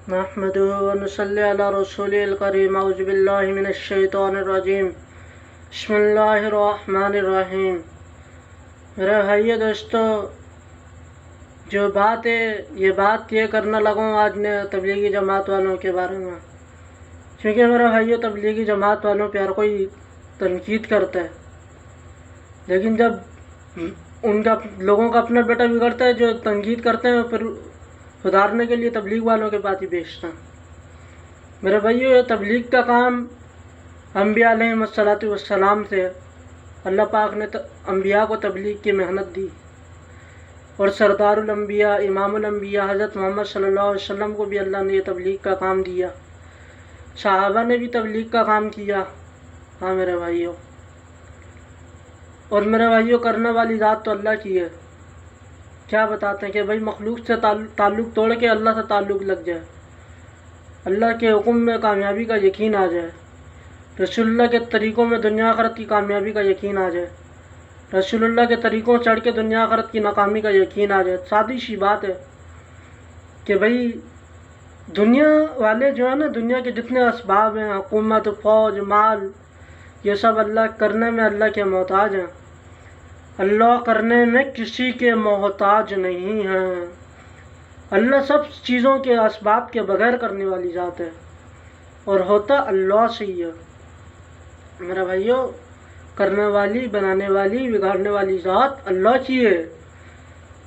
نحمده ونصلي على رسوله الكريم اعوذ بالله من الشیطان الرجیم بسم اللہ الرحمن الرحیم۔ میرے بھائی دوستو، جو بات ہے یہ کرنا لگوں آج نے تبلیغی جماعت والوں کے بارے میں، کیونکہ میرے بھائی تبلیغی جماعت والوں پہ ہر کوئی تنقید کرتا ہے، لیکن جب ان کا لوگوں کا اپنا بیٹا بگڑتا ہے جو تنقید کرتے ہیں پھر سدھارنے کے لیے تبلیغ والوں کے پاس ہی بھیجتا ہوں۔ میرے بھائیو، یہ تبلیغ کا کام انبیاء علیہ السلام سے اللہ پاک نے انبیاء کو تبلیغ کی محنت دی، اور سردار الانبیاء امام الانبیاء حضرت محمد صلی اللہ علیہ وسلم کو بھی اللہ نے یہ تبلیغ کا کام دیا، صحابہ نے بھی تبلیغ کا کام کیا۔ ہاں میرے بھائیو، اور میرے بھائیو کرنے والی ذات تو اللہ کی ہے۔ کیا بتاتے ہیں کہ بھائی مخلوق سے تعلق توڑ کے اللہ سے تعلق لگ جائے، اللہ کے حکم میں کامیابی کا یقین آ جائے، رسول اللہ کے طریقوں میں دنیا آخرت کی کامیابی کا یقین آ جائے، رسول اللہ کے طریقوں چڑھ کے دنیا آخرت کی ناکامی کا یقین آ جائے۔ سادی سی بات ہے کہ بھائی دنیا والے جو ہے نا، دنیا کے جتنے اسباب ہیں، حکومت، فوج، مال، یہ سب اللہ کرنے میں اللہ کے محتاج ہیں، اللہ کرنے میں کسی کے محتاج نہیں ہیں۔ اللہ سب چیزوں کے اسباب کے بغیر کرنے والی ذات ہے، اور ہوتا اللہ سے ہی ہے۔ میرا بھائیو، کرنے والی، بنانے والی، بگاڑنے والی ذات اللہ کی ہے۔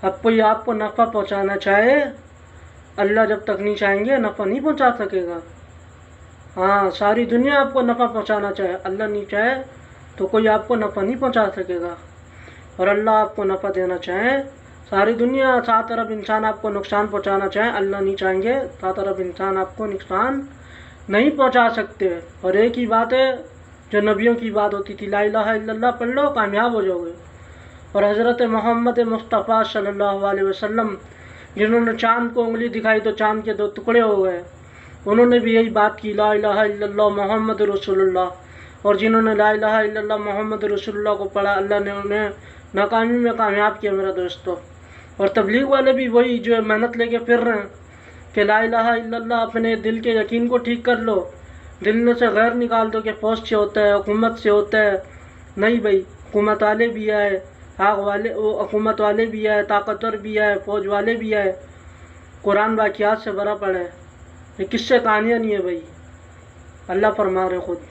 اب کوئی آپ کو نفع پہنچانا چاہے، اللہ جب تک نہیں چاہیں گے نفع نہیں پہنچا سکے گا۔ ہاں، ساری دنیا آپ کو نفع پہنچانا چاہے، اللہ نہیں چاہے تو کوئی آپ کو نفع نہیں پہنچا سکے گا، اور اللہ آپ کو نفع دینا چاہیں، ساری دنیا سات ارب انسان آپ کو نقصان پہنچانا چاہیں، اللہ نہیں چاہیں گے سات ارب انسان آپ کو نقصان نہیں پہنچا سکتے۔ اور ایک ہی بات ہے جو نبیوں کی بات ہوتی تھی، لا الہ الا اللہ پڑھ لو کامیاب ہو جاؤ گے۔ اور حضرت محمد مصطفیٰ صلی اللہ علیہ وسلم جنہوں نے چاند کو انگلی دکھائی تو چاند کے 2 ٹکڑے ہو گئے، انہوں نے بھی یہی بات کی، لا الہ الا اللہ محمد رسول اللہ۔ اور جنہوں نے لا الہ الا اللہ محمد رسول اللہ کو پڑھا، اللہ نے انہیں ناکامی میں کامیاب کیا میرا دوستو۔ اور تبلیغ والے بھی وہی جو محنت لے کے پھر رہے ہیں کہ لا الہ الا اللہ، اپنے دل کے یقین کو ٹھیک کر لو، دل میں سے غیر نکال دو کہ فوج سے ہوتا ہے، حکومت سے ہوتا ہے۔ نہیں بھائی، حکومت والے بھی آئے، حکومت والے بھی آئے، طاقتور بھی آئے، فوج والے بھی آئے، قرآن واقعات سے بھرا پڑا ہے، یہ کس سے کہانیاں نہیں ہے بھائی، اللہ فرما رہے خود۔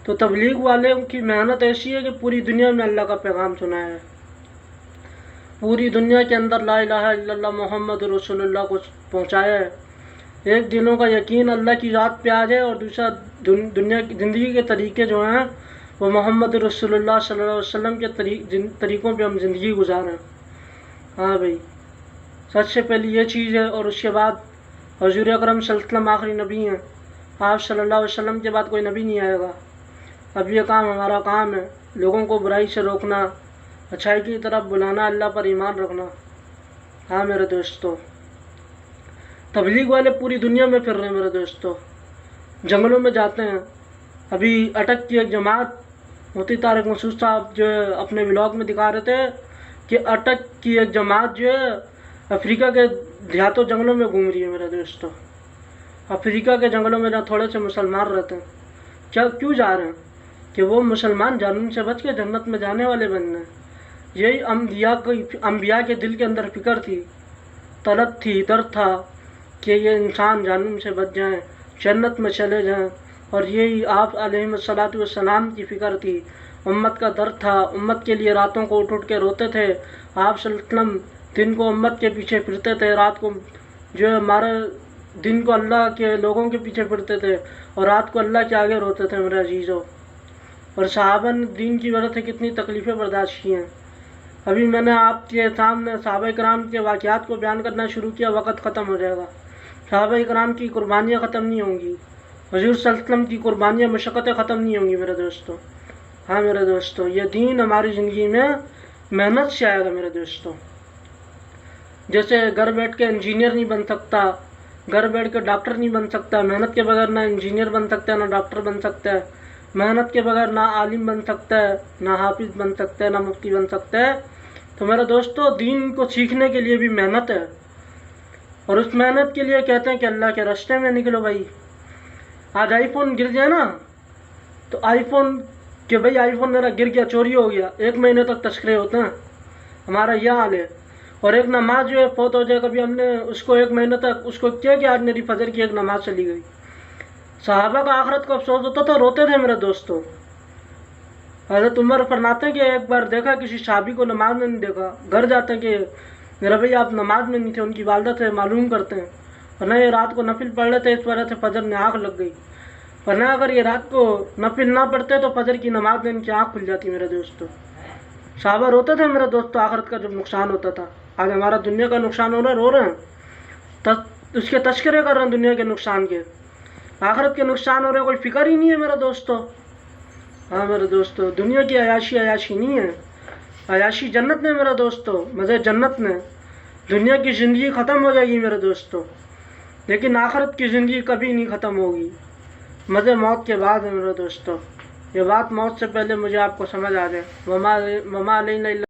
تو تبلیغ والے کی محنت ایسی ہے کہ پوری دنیا میں اللہ کا پیغام سنایا ہے، پوری دنیا کے اندر لا الہ الا اللہ محمد رسول اللہ کو پہنچایا ہے۔ ایک دلوں کا یقین اللہ کی ذات پہ آ جائے، اور دوسرا دنیا کی زندگی کے طریقے جو ہیں وہ محمد رسول اللہ صلی اللہ علیہ وسلم کے طریقوں پہ ہم زندگی گزاریں۔ ہاں بھائی، سب سے پہلی یہ چیز ہے، اور اس کے بعد حضور اکرم صلی اللہ علیہ وسلم آخری نبی ہیں، آپ صلی اللہ علیہ وسلم کے بعد کوئی نبی نہیں آئے گا۔ اب یہ کام ہمارا کام ہے، لوگوں کو برائی سے روکنا، اچھائی کی طرف بلانا، اللہ پر ایمان رکھنا۔ ہاں میرے دوستو، تبلیغ والے پوری دنیا میں پھر رہے ہیں میرے دوستو، جنگلوں میں جاتے ہیں۔ ابھی اٹک کی ایک جماعت، مفتی طارق مسعود صاحب جو ہے اپنے ولاگ میں دکھا رہے تھے کہ اٹک کی ایک جماعت جو ہے افریقہ کے دیہاتوں جنگلوں میں گھوم رہی ہے میرے دوستو۔ افریقہ کے جنگلوں میں جہاں تھوڑے سے مسلمان رہتے ہیں، کیوں جا رہے ہیں؟ کہ وہ مسلمان جہنم سے بچ کے جنت میں جانے والے بننے ہیں۔ یہی انبیاء کے دل کے اندر فکر تھی، طلب تھی، درد تھا کہ یہ انسان جہنم سے بچ جائیں، جنت میں چلے جائیں، اور یہی آپ علیہ السلام کی فکر تھی، امت کا درد تھا۔ امت کے لیے راتوں کو اٹھ کے روتے تھے آپ صلی اللہ علیہ وسلم، دن کو امت کے پیچھے پھرتے تھے، رات کو جو ہے ہمارے دن کو اللہ کے لوگوں کے پیچھے پھرتے تھے، اور رات کو اللہ کے آگے روتے تھے میرے عزیزو۔ اور صحابہ نے دین کی وجہ سے کتنی تکلیفیں برداشت کی ہیں۔ ابھی میں نے آپ کے سامنے صحابہ کرام کے واقعات کو بیان کرنا شروع کیا، وقت ختم ہو جائے گا۔ صحابہ کرام کی قربانیاں ختم نہیں ہوں گی، حضور صلی اللہ علیہ وسلم کی قربانیاں، مشقتیں ختم نہیں ہوں گی میرے دوستو۔ ہاں میرے دوستو، یہ دین ہماری زندگی میں محنت سے آئے گا میرے دوستو۔ جیسے گھر بیٹھ کے انجینئر نہیں بن سکتا، گھر بیٹھ کے ڈاکٹر نہیں بن سکتا، محنت کے بغیر نہ انجینئر بن سکتا ہے، نہ ڈاکٹر بن سکتا ہے، محنت کے بغیر نہ عالم بن سکتا ہے، نہ حافظ بن سکتا ہے، نہ مفتی بن سکتا ہے۔ تو میرے دوستو، دین کو سیکھنے کے لیے بھی محنت ہے، اور اس محنت کے لیے کہتے ہیں کہ اللہ کے راستے میں نکلو بھائی. آج آئی فون گر جائے نا تو آئی فون کہ بھائی آئی فون میرا گر گیا، چوری ہو گیا، 1 مہینے تک تذکرے ہوتے ہیں. ہمارا یہ حال ہے. اور ایک نماز جو ہے فوت ہو جائے، کبھی ہم نے اس کو 1 مہینے تک اس کو کیا کہ آج میری فجر کی ایک نماز چلی گئی. صحابہ کا آخرت کو افسوس ہوتا تھا، روتے تھے میرے دوستوں. حضرت عمر فرماتے ہیں کہ ایک بار دیکھا کسی صحابی کو نماز میں نہیں دیکھا، گھر جاتے ہیں کہ میرا بھائی آپ نماز میں نہیں تھے. ان کی والدہ سے معلوم کرتے ہیں، ورنہ یہ رات کو نفل پڑھ رہے تھے، اس وجہ سے فجر میں آنکھ لگ گئی. ورنہ اگر یہ رات کو نفل نہ پڑھتے تو فجر کی نماز میں ان کی آنکھ کھل جاتی. میرے دوستوں صحابہ روتے تھے میرے دوستوں آخرت کا جب نقصان ہوتا تھا. آج ہمارا دنیا کا نقصان ہو رہا ہے، رو رہے ہیں، اس کے تذکرے کر رہے ہیں دنیا کے نقصان کے. آخرت کے نقصان ہو رہے ہیں، کوئی فکر ہی نہیں ہے میرے دوستوں. ہاں میرے دوستوں، دنیا کی عیاشی عیاشی نہیں ہے، عیاشی جنت میں میرے دوستوں، مزے جنت میں. دنیا کی زندگی ختم ہو جائے گی میرے دوستوں، لیکن آخرت کی زندگی کبھی نہیں ختم ہوگی. مزے موت کے بعد ہے میرے دوستوں. یہ بات موت سے پہلے مجھے آپ کو سمجھ آ جائے. وما علینا